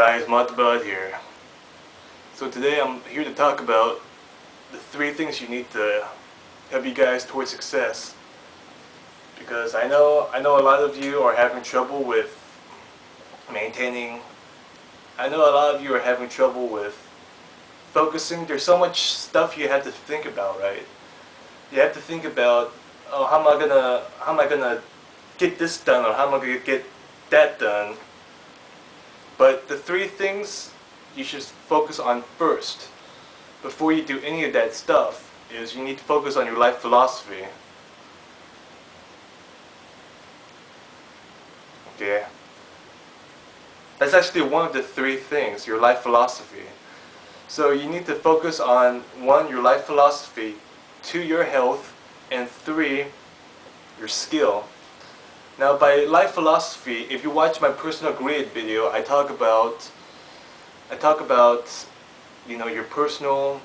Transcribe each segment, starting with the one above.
guys, Matbad here. So today I'm here to talk about the 3 things you need to help you guys towards success. Because I know a lot of you are having trouble with maintaining. I know a lot of you are having trouble with focusing. There's so much stuff you have to think about, right? You have to think about, oh, how am I gonna get this done, or how am I gonna get that done? But the 3 things you should focus on first, before you do any of that stuff, is you need to focus on your life philosophy. Okay? That's actually one of the 3 things, your life philosophy. So you need to focus on 1, your life philosophy, 2, your health, and 3, your skill. Now, by life philosophy, if you watch my personal grid video, I talk about your personal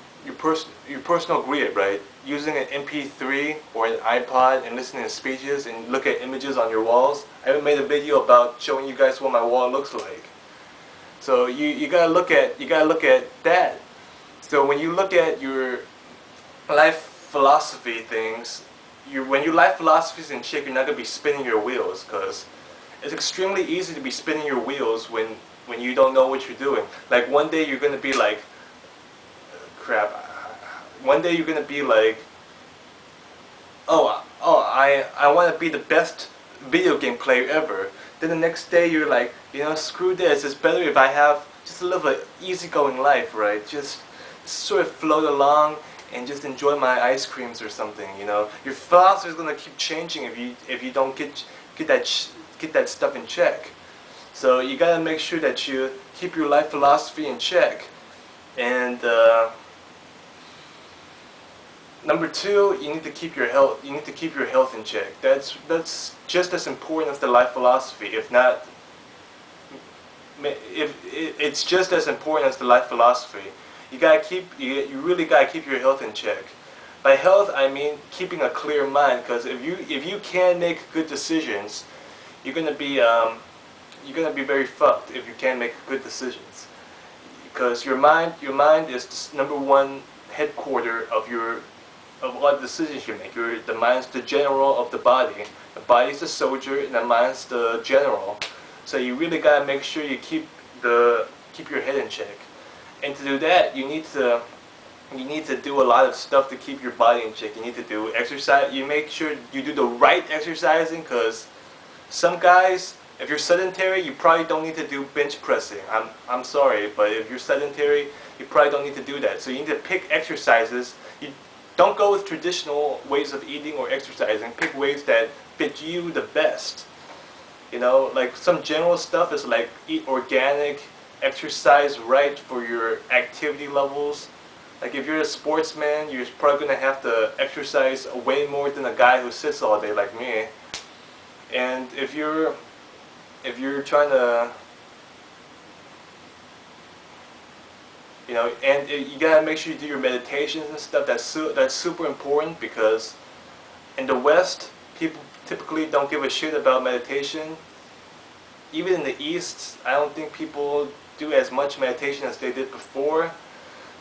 grid, right? Using an MP3 or an iPod and listening to speeches and look at images on your walls. I haven't made a video about showing you guys what my wall looks like. So you gotta look at that. So when you look at your life philosophy things, when your life philosophy is in check, you're not going to be spinning your wheels, because it's extremely easy to be spinning your wheels when you don't know what you're doing. Like one day you're going to be like, crap, one day you're going to be like, I want to be the best video game player ever. Then the next day you're like, screw this, it's better if I have just a little easygoing life, right? Just sort of float along and just enjoy my ice creams or something. Your philosophy is gonna keep changing if you don't get that stuff in check. So you gotta make sure that you keep your life philosophy in check. And number 2, you need to keep your health. You need to keep your health in check. That's just as important as the life philosophy, if not. It's just as important as the life philosophy. You really gotta keep your health in check. By health, I mean keeping a clear mind. Because if you can't make good decisions, you're gonna be very fucked if you can't make good decisions. Because your mind is the #1 headquarter of all the decisions you make. The mind's the general of the body. The body's the soldier, and the mind's the general. So you really gotta make sure you keep your head in check. And to do that, you need to do a lot of stuff to keep your body in check. You need to do exercise. You make sure you do the right exercising, because some guys, if you're sedentary, you probably don't need to do bench pressing. I'm sorry, but if you're sedentary, you probably don't need to do that. So you need to pick exercises. You don't go with traditional ways of eating or exercising. Pick ways that fit you the best. Like some general stuff is like eat organic, exercise right for your activity levels. Like if you're a sportsman, you're probably going to have to exercise way more than a guy who sits all day like me. And if you're trying to, and you gotta make sure you do your meditations and stuff. That's super important, because in the West, people typically don't give a shit about meditation. Even in the East, I don't think people do as much meditation as they did before.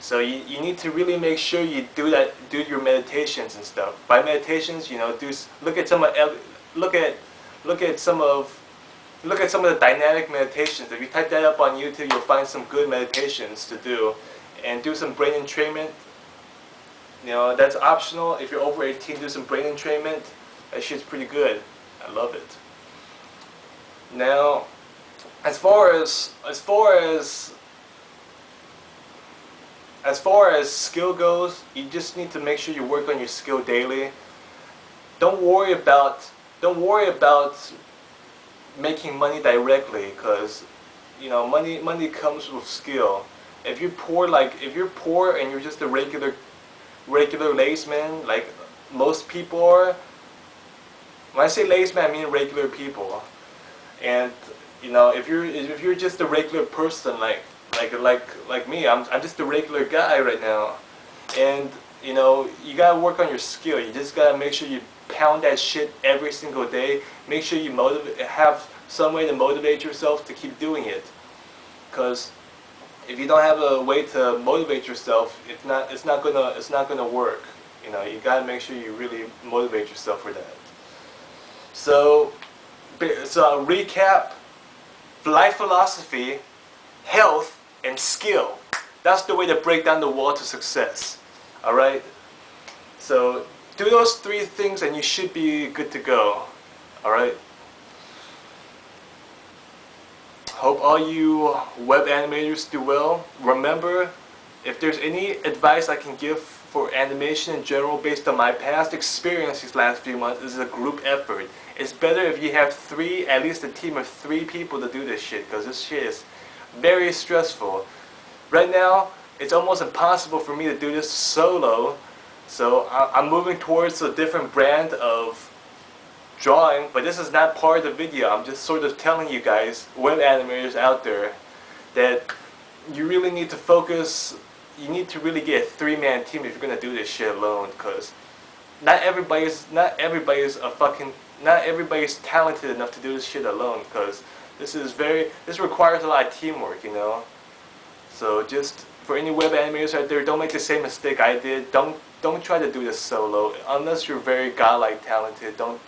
So you need to really make sure you do your meditations and stuff. By meditations, look at some of the dynamic meditations. If you type that up on YouTube, you'll find some good meditations to do, and do some brain entrainment. That's optional. If you're over 18, do some brain entrainment. That shit's pretty good. I love it. Now, as far as skill goes, you just need to make sure you work on your skill daily. Don't worry about making money directly, because money comes with skill. If you're poor and you're just a regular laceman, like most people are. When I say laceman, I mean regular people. And if you're just a regular person like me, I'm just a regular guy right now, and you gotta work on your skill. You just gotta make sure you pound that shit every single day. Make sure you have some way to motivate yourself to keep doing it. because if you don't have a way to motivate yourself, it's not gonna work. You know, you gotta make sure you really motivate yourself for that. So I'll recap: life philosophy, health, and skill. That's the way to break down the wall to success. All right. So do those 3 things, and you should be good to go. All right. Hope all you web animators do well. Remember, if there's any advice I can give for animation in general based on my past experience these last few months, this is a group effort. It's better if you have at least a team of 3 people to do this shit, because this shit is very stressful. Right now, it's almost impossible for me to do this solo, so I'm moving towards a different brand of drawing, but this is not part of the video. I'm just sort of telling you guys, web animators out there, that you really need to focus. You need to really get a 3-man team if you're gonna do this shit alone, because not everybody's talented enough to do this shit alone, because this requires a lot of teamwork, you know. So just for any web animators out there, don't make the same mistake I did. Don't try to do this solo unless you're very godlike talented. Don't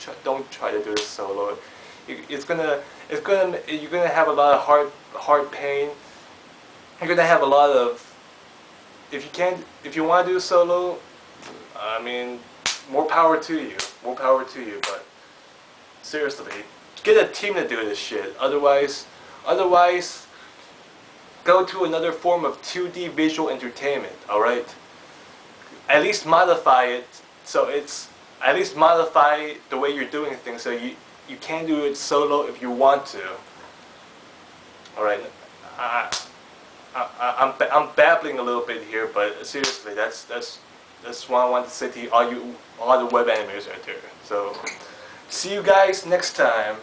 try to do this solo. You're gonna have a lot of heart pain. You're gonna have a lot of, if you want to do solo, I mean, more power to you. More power to you. But seriously, get a team to do this shit. Otherwise, go to another form of 2D visual entertainment. All right. At least modify it so at least modify the way you're doing things so you can do it solo if you want to. All right. I'm babbling a little bit here, but seriously, that's what I want to say to you, all the web animators out there. So, see you guys next time.